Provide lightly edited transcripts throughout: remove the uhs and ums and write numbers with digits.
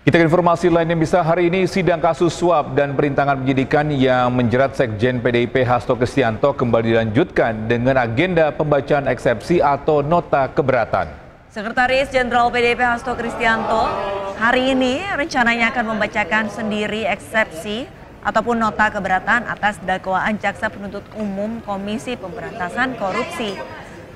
Kita ke informasi lain yang bisa hari ini sidang kasus suap dan perintangan penyidikan yang menjerat Sekjen PDIP Hasto Kristianto kembali dilanjutkan dengan agenda pembacaan eksepsi atau nota keberatan. Sekretaris Jenderal PDIP Hasto Kristianto hari ini rencananya akan membacakan sendiri eksepsi ataupun nota keberatan atas dakwaan Jaksa Penuntut Umum Komisi Pemberantasan Korupsi.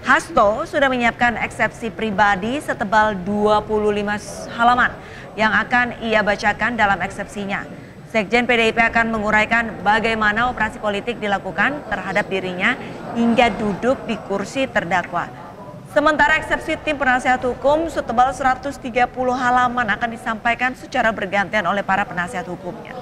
Hasto sudah menyiapkan eksepsi pribadi setebal 25 halaman yang akan ia bacakan dalam eksepsinya. Sekjen PDIP akan menguraikan bagaimana operasi politik dilakukan terhadap dirinya hingga duduk di kursi terdakwa. Sementara eksepsi tim penasihat hukum setebal 130 halaman akan disampaikan secara bergantian oleh para penasihat hukumnya.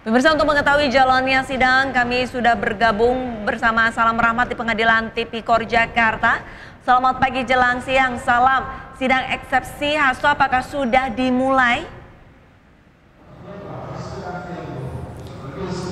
Pemirsa, untuk mengetahui jalannya sidang, kami sudah bergabung bersama Salam Rahmat di Pengadilan Tipikor Jakarta. Selamat pagi jelang siang, Salam. Sidang eksepsi Hasto apakah sudah dimulai?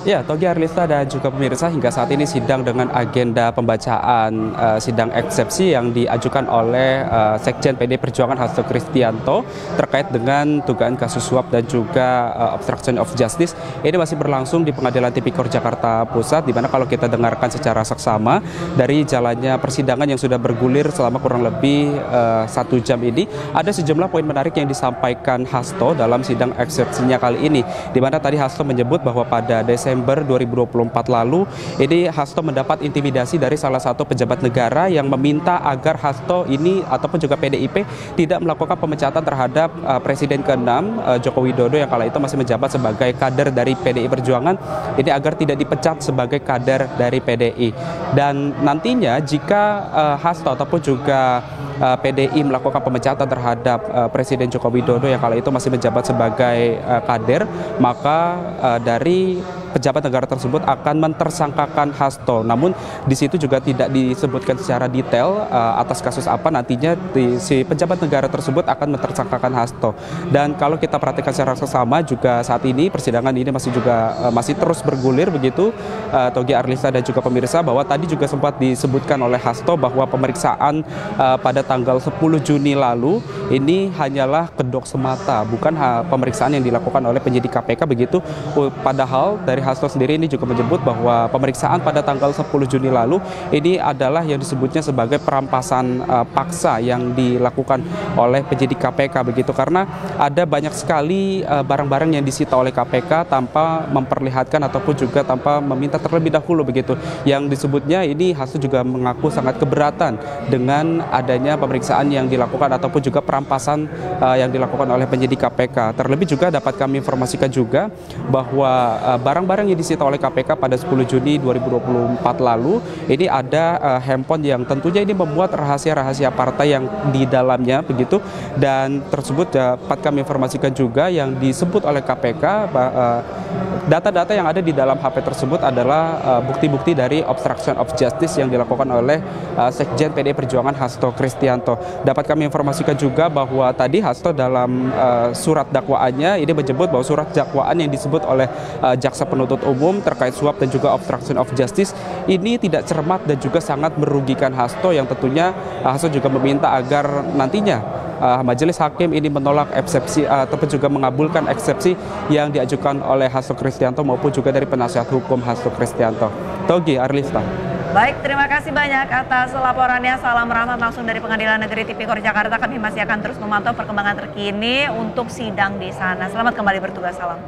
Ya, Togi, Arlista dan juga pemirsa, hingga saat ini sidang dengan agenda pembacaan sidang eksepsi yang diajukan oleh Sekjen PD Perjuangan Hasto Kristianto terkait dengan dugaan kasus suap dan juga obstruction of justice. Ini masih berlangsung di Pengadilan Tipikor Jakarta Pusat, di mana kalau kita dengarkan secara saksama dari jalannya persidangan yang sudah bergulir selama kurang lebih 1 jam ini, ada sejumlah poin menarik yang disampaikan Hasto dalam sidang eksepsinya kali ini, di mana tadi Hasto menyebut bahwa pada Desember 2024 lalu, ini Hasto mendapat intimidasi dari salah satu pejabat negara yang meminta agar Hasto ini ataupun juga PDIP tidak melakukan pemecatan terhadap Presiden ke-6 Joko Widodo yang kala itu masih menjabat sebagai kader dari PDI Perjuangan, ini agar tidak dipecat sebagai kader dari PDI. Dan nantinya jika Hasto ataupun juga PDI melakukan pemecatan terhadap Presiden Joko Widodo yang kala itu masih menjabat sebagai kader, maka dari pejabat negara tersebut akan mentersangkakan Hasto. Namun di situ juga tidak disebutkan secara detail atas kasus apa nantinya si pejabat negara tersebut akan mentersangkakan Hasto. Dan kalau kita perhatikan secara seksama juga saat ini persidangan ini masih terus bergulir begitu, Togi, Arlista dan juga pemirsa, bahwa tadi juga sempat disebutkan oleh Hasto bahwa pemeriksaan pada tanggal 10 Juni lalu ini hanyalah kedok semata, bukan pemeriksaan yang dilakukan oleh penyidik KPK begitu. Padahal dari Hasto sendiri ini juga menyebut bahwa pemeriksaan pada tanggal 10 Juni lalu ini adalah yang disebutnya sebagai perampasan paksa yang dilakukan oleh penyidik KPK begitu, karena ada banyak sekali barang-barang yang disita oleh KPK tanpa memperlihatkan ataupun juga tanpa meminta terlebih dahulu begitu. Yang disebutnya ini Hasto juga mengaku sangat keberatan dengan adanya pemeriksaan yang dilakukan ataupun juga perampasan yang dilakukan oleh penyidik KPK. Terlebih juga dapat kami informasikan juga bahwa barang-barang yang disita oleh KPK pada 10 Juni 2024 lalu ini ada handphone yang tentunya ini memuat rahasia-rahasia partai yang di dalamnya begitu, dan tersebut dapat kami informasikan juga yang disebut oleh KPK data-data yang ada di dalam HP tersebut adalah bukti-bukti dari obstruction of justice yang dilakukan oleh Sekjen PDI Perjuangan Hasto Kristianto. Dapat kami informasikan juga bahwa tadi Hasto dalam surat dakwaannya ini menyebut bahwa surat dakwaan yang disebut oleh Jaksa Penuntut Umum terkait suap dan juga obstruction of justice ini tidak cermat dan juga sangat merugikan Hasto, yang tentunya Hasto juga meminta agar nantinya majelis hakim ini menolak eksepsi ataupun juga mengabulkan eksepsi yang diajukan oleh Hasto Kristianto maupun juga dari penasihat hukum Hasto Kristianto. Togi, Arlista. Baik, terima kasih banyak atas laporannya. Salam Rahmat langsung dari Pengadilan Negeri Tipikor Jakarta. Kami masih akan terus memantau perkembangan terkini untuk sidang di sana. Selamat kembali bertugas, Salam.